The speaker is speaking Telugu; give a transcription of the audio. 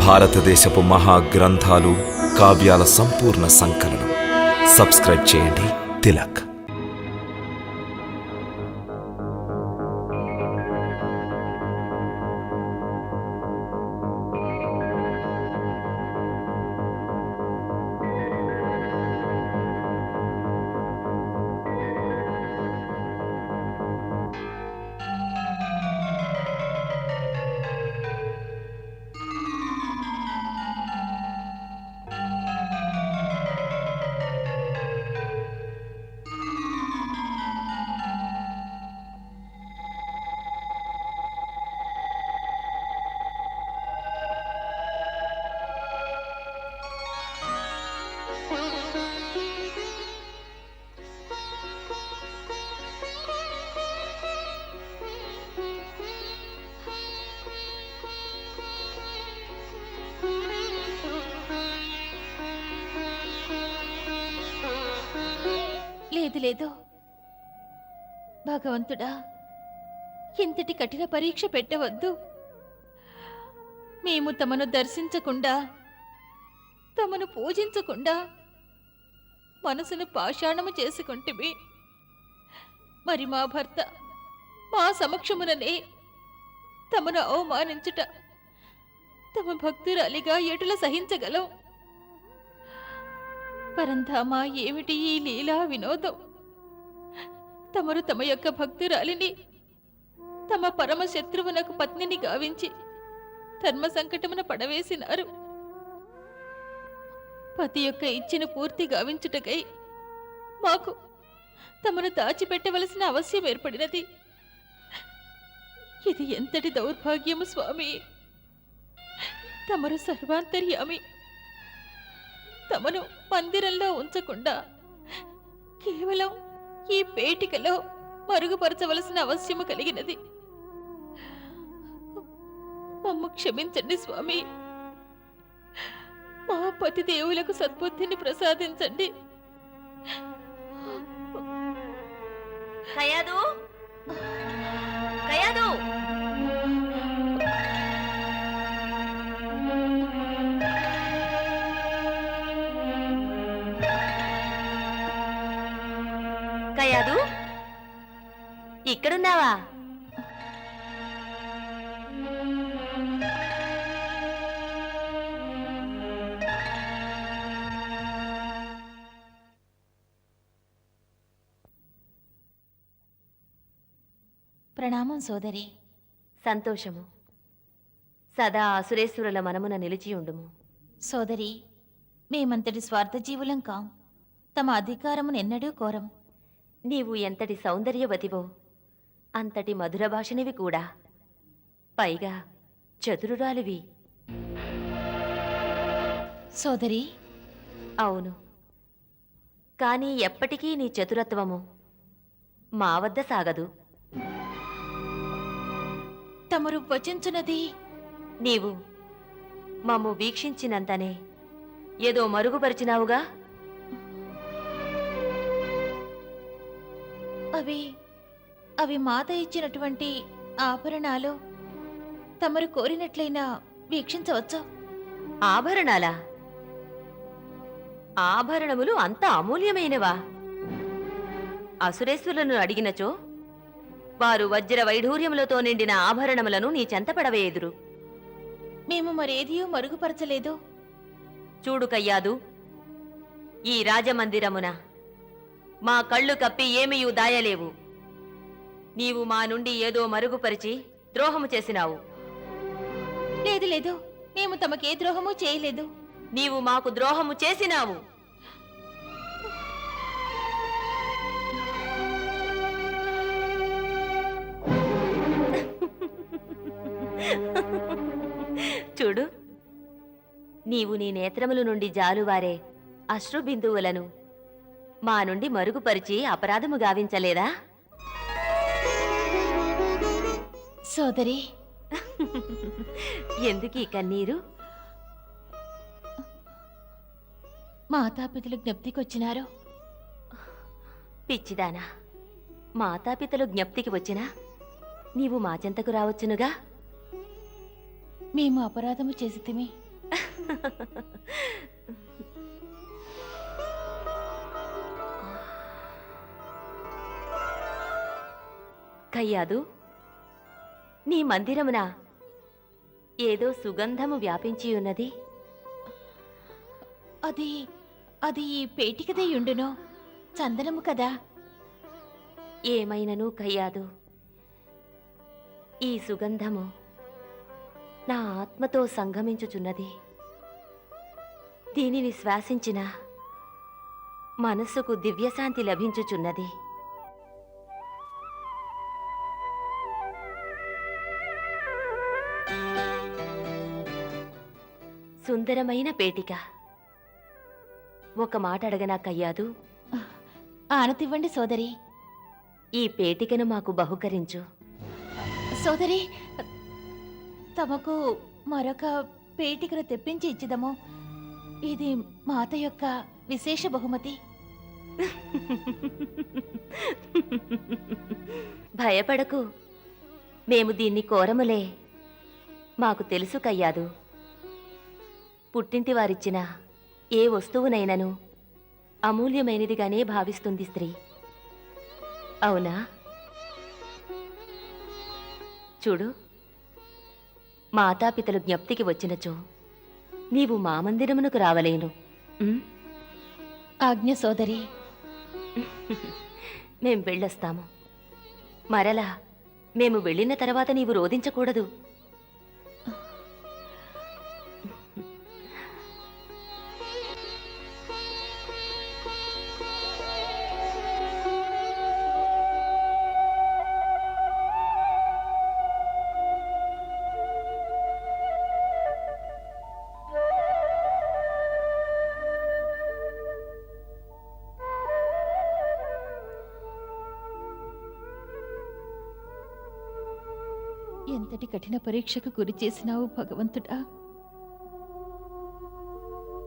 భారతదేశపు మహాగ్రంథాలు, కావ్యాల సంపూర్ణ సంకలనం. సబ్స్క్రైబ్ చేయండి తిలక్. లేదు లేదు భగవంతుడా, ఇంతటి కఠిన పరీక్ష పెట్టవద్దు. మేము తమను దర్శించకుండా, తమను పూజించకుండా మనసును పాషాణము చేసుకుంటిమి. మరి మా భర్త మా సమక్షముననే తమను అవమానించుట తమ భక్తురాలిగా ఎటుల సహించగలం? పరంధామ, ఏమిటి ఈ లీలా వినోదం? తమరు తమ యొక్క భక్తురాలిని తమ పరమ శత్రువునకు పత్నిని గావించి ధర్మ సంకటమున పడవేసినారు. పతి యొక్క ఇచ్చిన పూర్తి గావించుటకై మాకు తమను దాచిపెట్టవలసిన అవశ్యం ఏర్పడినది. ఇది ఎంతటి దౌర్భాగ్యము స్వామి! తమరు సర్వాంతర్యామి. తమను మందిరంలో ఉంచకుండా కేవలం ఈ పేటికలో మరుగుపరచవలసిన అవశ్యము కలిగినది. మమ్ము క్షమించండి స్వామి. మా పతి దేవులకు సద్బుద్ధిని ప్రసాదించండి. కయాదు, కయాదు, కయాదు, ఇక్కడున్నావా? ప్రణామం సోదరి. సంతోషము. సదా అసురేశ్వరుల మనమున నిలిచియుండుము. సోదరి, మేమంతటి స్వార్థజీవులం కాం. తమ అధికారమునెన్నడూ కోరం. నీవు ఎంతటి సౌందర్యవతివో అంతటి మధుర భాషనివి కూడా. పైగా చతురురాలివి. సోదరి, అవును. కానీ ఎప్పటికీ నీ చతురత్వము మా వద్ద సాగదు. తమరు వచించున్నది నీవు మమ్ము వీక్షించినంతనే ఏదో మరుగుపరిచినావుగా. అవి మాత ఇచ్చినటువంటి ఆభరణాలు. తమరు కోరినట్లయినా వీక్షించవచ్చా? ఆభరణాలా? ఆభరణములు అంత అమూల్యమైనవా? అసురేశ్వరులను అడిగినచో వారు వజ్ర వైఢూర్యములతో నిండిన ఆభరణములను నీ చెంతపడవేయుదురు. మేము మరేదియూ మరుగుపరచలేదు. చూడు కయ్యాదు, ఈ రాజమందిరమున మా కళ్ళు కప్పి ఏమీయూ దాయలేవు. నీవు మా నుండి ఏదో మరుగుపరిచి ద్రోహము చేసినావు. లేదు లేదు, మేము తమకే ద్రోహము చేయలేదు. నీవు మాకు ద్రోహము చేసినావు. చూడు, నీవు నీ నేత్రముల నుండి జాలువారే అశ్రుబిందువులను మా నుండి మరుగుపరిచి అపరాధము గావించలేదా? సోదరి, ఎందుకీ కన్నీరు? మాతాపితలు జ్ఞప్తికొచ్చినారు. పిచ్చిదానా, మాతాపితలు జ్ఞప్తికి వచ్చినా నీవు మా చెంతకు రావచ్చునుగా. మేము అపరాధము చేసితిమి. కయ్యాదు, నీ మందిరమున ఏదో సుగంధము వ్యాపించియున్నది. అది అది ఈ పేటికదేయుండును, చందనము కదా. ఏమైనను కయ్యాదు, ఈ సుగంధము నా ఆత్మతో సంగమించుచున్నది. దీనిని శ్వాసించిన మనస్సుకు దివ్యశాంతి లభించుచున్నది. సుందరమైన పేటిక. ఒక మాట అడగనా కయ్యాదు? ఆనతివ్వండి సోదరి. ఈ పేటికను మాకు బహుకరించు. సోదరి, తమకు మరొక పేటికను తెప్పించి ఇచ్చిదము. ఇది మాత యొక్క విశేష బహుమతి. భయపడకు, మేము దీన్ని కోరములే. మాకు తెలుసు కయ్యాదు, పుట్టింటి వారిచ్చిన ఏ వస్తువునైనను అమూల్యమైనదిగానే భావిస్తుంది స్త్రీ. అవునా? చూడు, మాతాపితలు జ్ఞప్తికి వచ్చినచో నీవు మా మందిరమునకు రావలేను. ఆజ్ఞ సోదరి. మేం వెళ్ళొస్తాము. మరలా మేము వెళ్ళిన తర్వాత నీవు రోధించకూడదు. ఎంతటి కఠిన పరీక్షకు గురి చేసినావు భగవంతుడా.